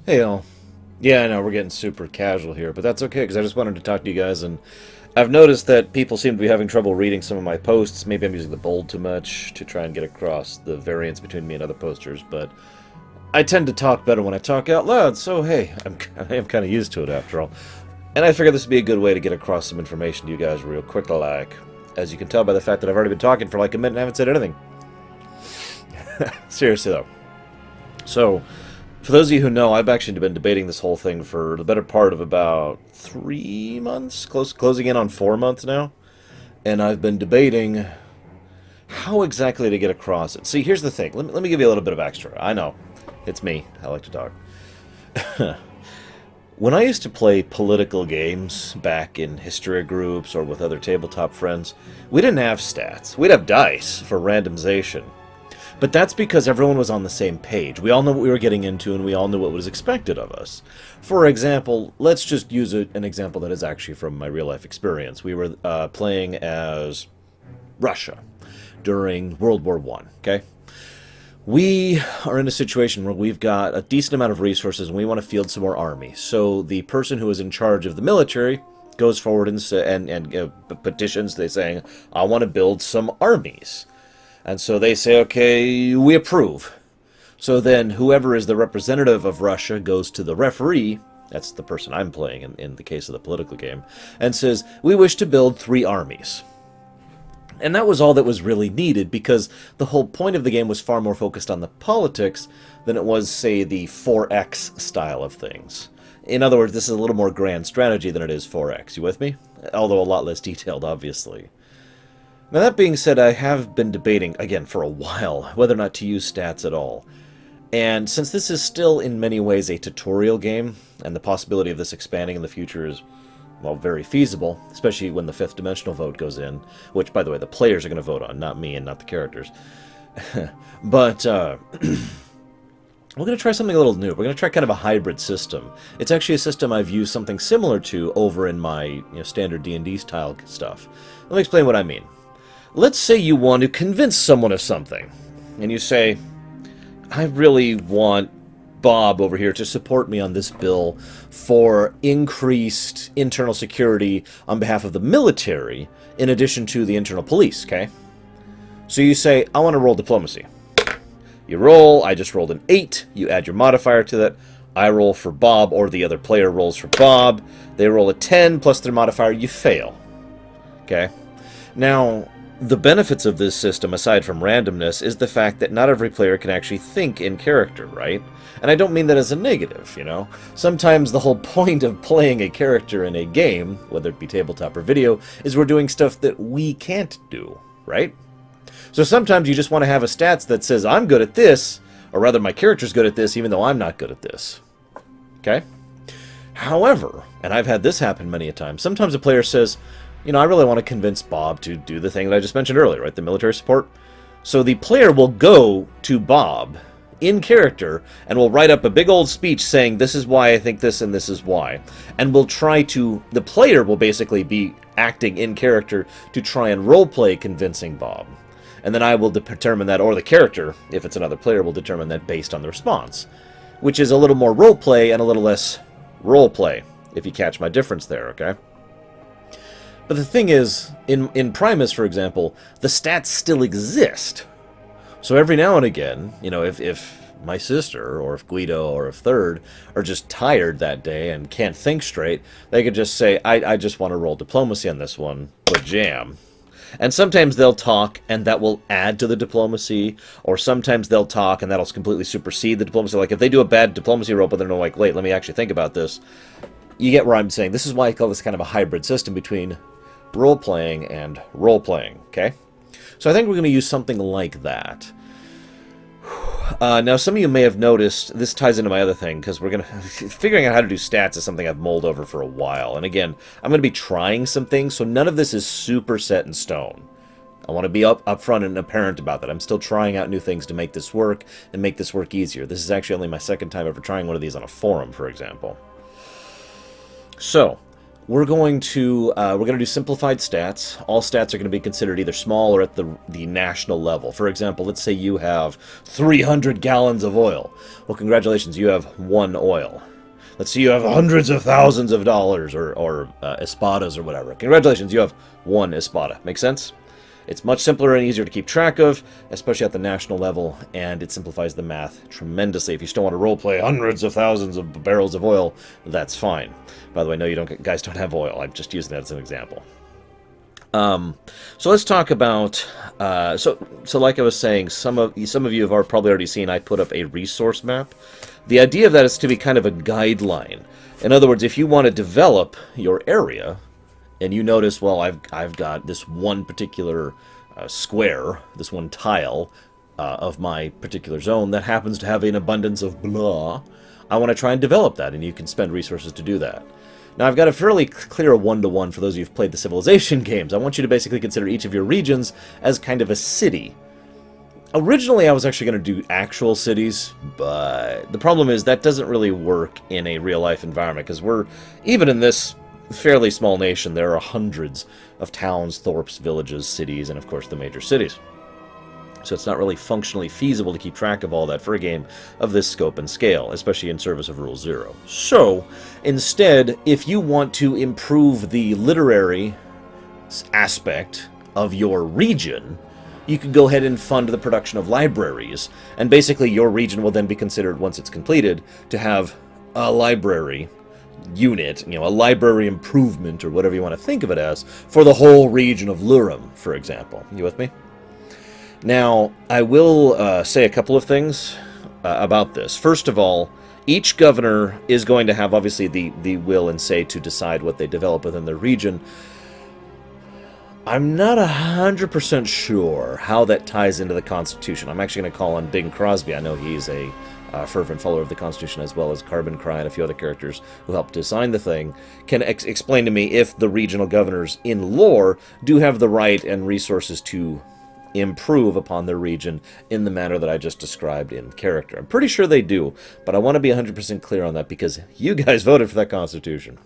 Hey, all. Yeah, I know we're getting super casual here, but that's okay because I just wanted to talk to you guys, and I've noticed that people seem to be having trouble reading some of my posts. Maybe I'm using the bold too much to try and get across the variance between me and other posters, but I tend to talk better when I talk out loud, so hey, I am kind of used to it after all. And I figured this would be a good way to get across some information to you guys real quick, like. As you can tell by the fact that I've already been talking for like a minute and haven't said anything. Seriously, though. So, for those of you who know, I've actually been debating this whole thing for the better part of about 3 months, closing in on 4 months now, and I've been debating how exactly to get across it. See, here's the thing. Let me give you a little bit of extra. I know, it's me. I like to talk. When I used to play political games back in history groups or with other tabletop friends, we didn't have stats. We'd have dice for randomization. But that's because everyone was on the same page. We all knew what we were getting into, and we all knew what was expected of us. For example, let's just use an example that is actually from my real-life experience. We were playing as Russia during World War One. Okay? We are in a situation where we've got a decent amount of resources, and we want to field some more armies. So the person who is in charge of the military goes forward and petitions. They saying, "I want to build some armies." And so they say, okay, we approve. So then whoever is the representative of Russia goes to the referee, that's the person I'm playing in the case of the political game, and says, we wish to build 3 armies. And that was all that was really needed because the whole point of the game was far more focused on the politics than it was, say, the 4X style of things. In other words, this is a little more grand strategy than it is 4X. You with me? Although a lot less detailed, obviously. Now that being said, I have been debating, again, for a while, whether or not to use stats at all. And since this is still in many ways a tutorial game, and the possibility of this expanding in the future is, well, very feasible, especially when the 5th dimensional vote goes in, which, by the way, the players are going to vote on, not me and not the characters. But, we're going to try something a little new. We're going to try kind of a hybrid system. It's actually a system I've used something similar to over in my standard D&D style stuff. Let me explain what I mean. Let's say you want to convince someone of something, and you say, I really want Bob over here to support me on this bill for increased internal security on behalf of the military, in addition to the internal police, okay? So you say, I want to roll diplomacy. You roll, I just rolled an 8, you add your modifier to that, I roll for Bob, or the other player rolls for Bob, they roll a 10 plus their modifier, you fail. Okay? Now, the benefits of this system, aside from randomness, is the fact that not every player can actually think in character, right? And I don't mean that as a negative, you know? Sometimes the whole point of playing a character in a game, whether it be tabletop or video, is we're doing stuff that we can't do, right? So sometimes you just want to have a stats that says, I'm good at this, or rather my character's good at this, even though I'm not good at this. Okay? However, and I've had this happen many a time, sometimes a player says, I really want to convince Bob to do the thing that I just mentioned earlier, right? The military support. So the player will go to Bob in character and will write up a big old speech saying, this is why I think this and this is why. And will try to, the player will basically be acting in character to try and roleplay convincing Bob. And then I will determine that, or the character, if it's another player, will determine that based on the response. Which is a little more roleplay and a little less roleplay, if you catch my difference there, okay? But the thing is, in Primus, for example, the stats still exist. So every now and again, if my sister, or if Guido, or if Third, are just tired that day and can't think straight, they could just say, I just want to roll diplomacy on this one, but jam. And sometimes they'll talk, and that will add to the diplomacy, or sometimes they'll talk, and that'll completely supersede the diplomacy. Like, if they do a bad diplomacy roll, but they're like, wait, let me actually think about this. You get where I'm saying. This is why I call this kind of a hybrid system between role-playing and role-playing, okay? So I think we're going to use something like that. Now, some of you may have noticed, this ties into my other thing, because we're going to... figuring out how to do stats is something I've mulled over for a while. And again, I'm going to be trying some things, so none of this is super set in stone. I want to be upfront and apparent about that. I'm still trying out new things to make this work, and make this work easier. This is actually only my second time ever trying one of these on a forum, for example. So, we're going to do simplified stats. All stats are going to be considered either small or at the national level. For example, let's say you have 300 gallons of oil. Well, congratulations, you have 1 oil. Let's say you have hundreds of thousands of dollars or espadas or whatever. Congratulations, you have 1 espada. Make sense? It's much simpler and easier to keep track of, especially at the national level, and it simplifies the math tremendously. If you still want to roleplay hundreds of thousands of barrels of oil, that's fine. By the way, no, guys don't have oil. I'm just using that as an example. So let's talk about. So like I was saying, some of you have probably already seen. I put up a resource map. The idea of that is to be kind of a guideline. In other words, if you want to develop your area, and you notice, well, I've got this one particular square, this one tile of my particular zone that happens to have an abundance of blah. I want to try and develop that, and you can spend resources to do that. Now, I've got a fairly clear one-to-one for those of you who've played the Civilization games. I want you to basically consider each of your regions as kind of a city. Originally, I was actually going to do actual cities, but the problem is that doesn't really work in a real-life environment, because even in this fairly small nation, there are hundreds of towns, thorps, villages, cities, and of course the major cities. So it's not really functionally feasible to keep track of all that for a game of this scope and scale, especially in service of Rule 0. So, instead, if you want to improve the literary aspect of your region, you can go ahead and fund the production of libraries, and basically your region will then be considered, once it's completed, to have a library unit, a library improvement, or whatever you want to think of it as, for the whole region of Lurum, for example. You with me? Now, I will say a couple of things about this. First of all, each governor is going to have, obviously, the will and say to decide what they develop within their region. I'm not 100% sure how that ties into the Constitution. I'm actually going to call on Bing Crosby. I know he's a fervent follower of the Constitution, as well as Carbon Cry and a few other characters who helped design the thing, can explain to me if the regional governors in lore do have the right and resources to improve upon their region in the manner that I just described in character. I'm pretty sure they do, but I want to be 100% clear on that because you guys voted for that Constitution.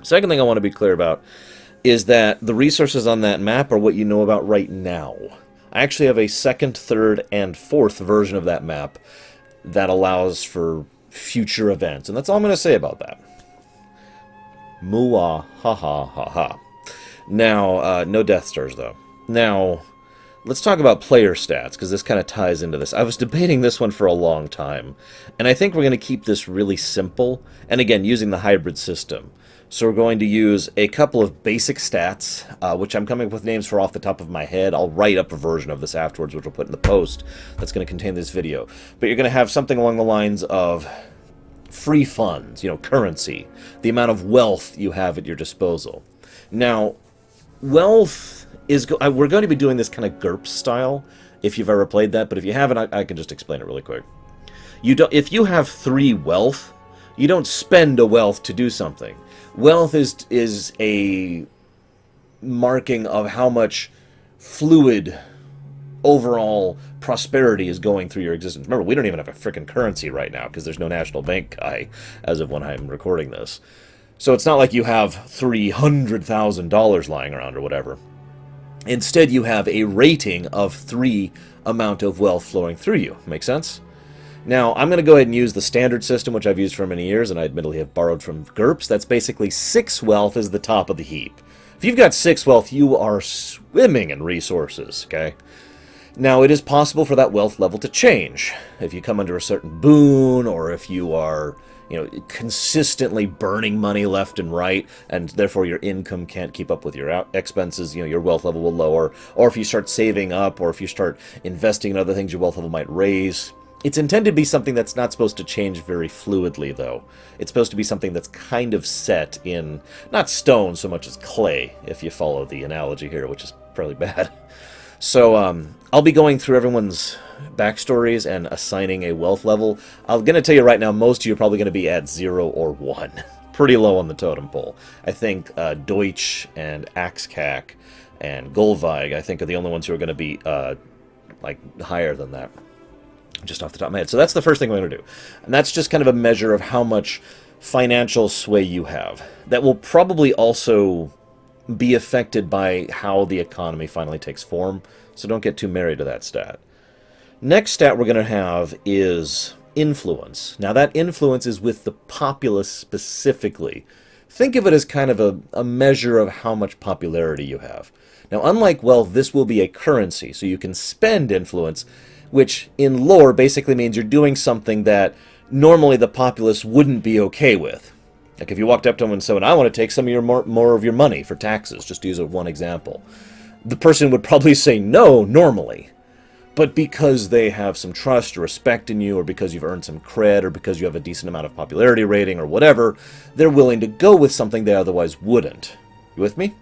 Second thing I want to be clear about is that the resources on that map are what you know about right now. I actually have a second, third, and fourth version of that map that allows for future events. And that's all I'm going to say about that. Mooah, ha ha ha ha. Now, no Death Stars, though. Now, let's talk about player stats, because this kind of ties into this. I was debating this one for a long time, and I think we're going to keep this really simple, and again, using the hybrid system. So we're going to use a couple of basic stats, which I'm coming up with names for off the top of my head. I'll write up a version of this afterwards, which we'll put in the post that's going to contain this video. But you're going to have something along the lines of free funds, currency, the amount of wealth you have at your disposal. Now, wealth is... we're going to be doing this kind of GURPS style, if you've ever played that, but if you haven't, I can just explain it really quick. If you have 3 wealth, you don't spend a wealth to do something. Wealth is a marking of how much fluid overall prosperity is going through your existence. Remember, we don't even have a freaking currency right now because there's no national bank guy as of when I'm recording this. So it's not like you have $300,000 lying around or whatever. Instead, you have a rating of 3 amount of wealth flowing through you. Make sense? Now, I'm going to go ahead and use the standard system, which I've used for many years, and I admittedly have borrowed from GURPS. That's basically 6 wealth is the top of the heap. If you've got 6 wealth, you are swimming in resources, okay? Now, it is possible for that wealth level to change. If you come under a certain boon, or if you are, consistently burning money left and right, and therefore your income can't keep up with your expenses, your wealth level will lower. Or if you start saving up, or if you start investing in other things, your wealth level might raise. It's intended to be something that's not supposed to change very fluidly, though. It's supposed to be something that's kind of set in, not stone so much as clay, if you follow the analogy here, which is fairly bad. So, I'll be going through everyone's backstories and assigning a wealth level. I'm going to tell you right now, most of you are probably going to be at 0 or 1. Pretty low on the totem pole. I think Deutsch and Axcac and Golveig, I think, are the only ones who are going to be, higher than that. Just off the top of my head. So that's the first thing we're going to do. And that's just kind of a measure of how much financial sway you have. That will probably also be affected by how the economy finally takes form, so don't get too married to that stat. Next stat we're going to have is influence. Now that influence is with the populace specifically. Think of it as kind of a measure of how much popularity you have. Now unlike wealth, this will be a currency, so you can spend influence, which in lore basically means you're doing something that normally the populace wouldn't be okay with. Like if you walked up to them and said, I want to take some of your more of your money for taxes, just to use one example. The person would probably say no normally. But because they have some trust or respect in you, or because you've earned some cred, or because you have a decent amount of popularity rating or whatever, they're willing to go with something they otherwise wouldn't. You with me?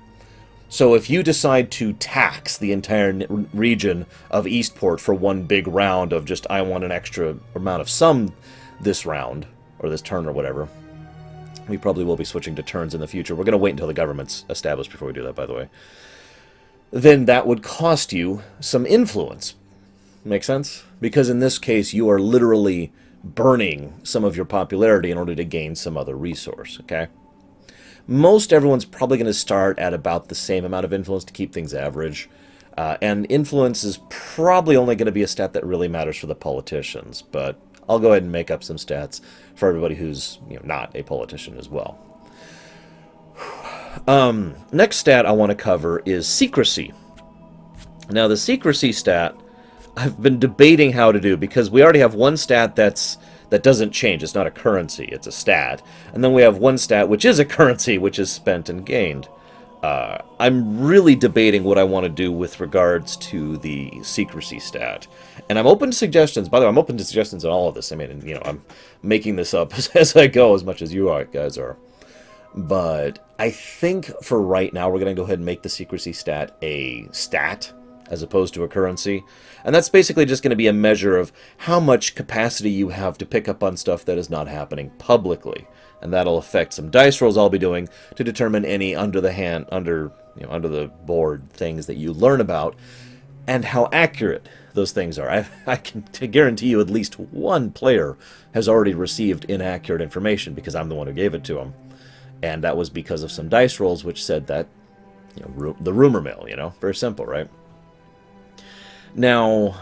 So if you decide to tax the entire region of Eastport for one big round of just, I want an extra amount of sum this round, or this turn or whatever, we probably will be switching to turns in the future. We're going to wait until the government's established before we do that, by the way. Then that would cost you some influence. Make sense? Because in this case, you are literally burning some of your popularity in order to gain some other resource, okay? Most everyone's probably going to start at about the same amount of influence to keep things average. And influence is probably only going to be a stat that really matters for the politicians. But I'll go ahead and make up some stats for everybody who's not a politician as well. Next stat I want to cover is secrecy. Now the secrecy stat I've been debating how to do, because we already have one stat that doesn't change. It's not a currency, it's a stat. And then we have one stat which is a currency, which is spent and gained. I'm really debating what I want to do with regards to the secrecy stat. And I'm open to suggestions. By the way, I'm open to suggestions on all of this. I mean, I'm making this up as I go, as much as you guys are. But I think for right now, we're going to go ahead and make the secrecy stat a stat as opposed to a currency. And that's basically just going to be a measure of how much capacity you have to pick up on stuff that is not happening publicly. And that'll affect some dice rolls I'll be doing to determine any under the board things that you learn about and how accurate those things are. I can guarantee you at least one player has already received inaccurate information because I'm the one who gave it to him. And that was because of some dice rolls which said that, the rumor mill, very simple, right? Now,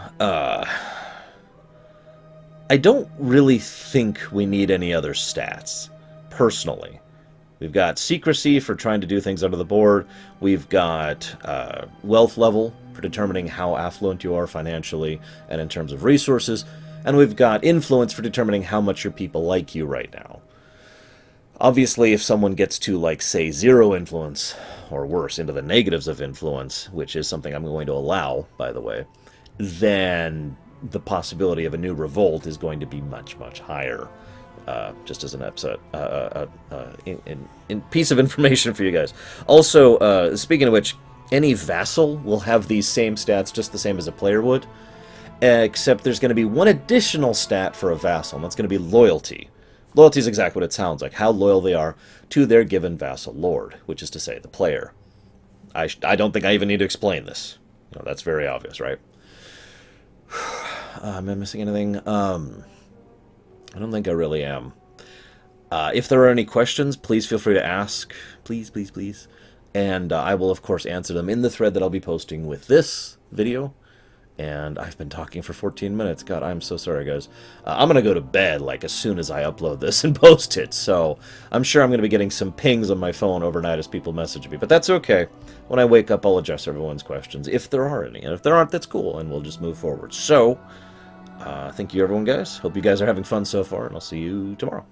I don't really think we need any other stats, personally. We've got secrecy for trying to do things under the board. We've got wealth level for determining how affluent you are financially and in terms of resources. And we've got influence for determining how much your people like you right now. Obviously, if someone gets to, like, say, 0 influence, or worse, into the negatives of influence, which is something I'm going to allow, by the way, then the possibility of a new revolt is going to be much, much higher. Just as an upset, in piece of information for you guys. Also, speaking of which, any vassal will have these same stats, just the same as a player would, except there's going to be one additional stat for a vassal, and that's going to be loyalty. Loyalty is exactly what it sounds like, how loyal they are to their given vassal lord, which is to say, the player. I don't think I even need to explain this. That's very obvious, right? Am I missing anything? I don't think I really am. If there are any questions, please feel free to ask. Please, please, please. And I will, of course, answer them in the thread that I'll be posting with this video. And I've been talking for 14 minutes. God, I'm so sorry, guys. I'm going to go to bed, like, as soon as I upload this and post it. So I'm sure I'm going to be getting some pings on my phone overnight as people message me. But that's okay. When I wake up, I'll address everyone's questions, if there are any. And if there aren't, that's cool, and we'll just move forward. So, thank you, everyone, guys. Hope you guys are having fun so far, and I'll see you tomorrow.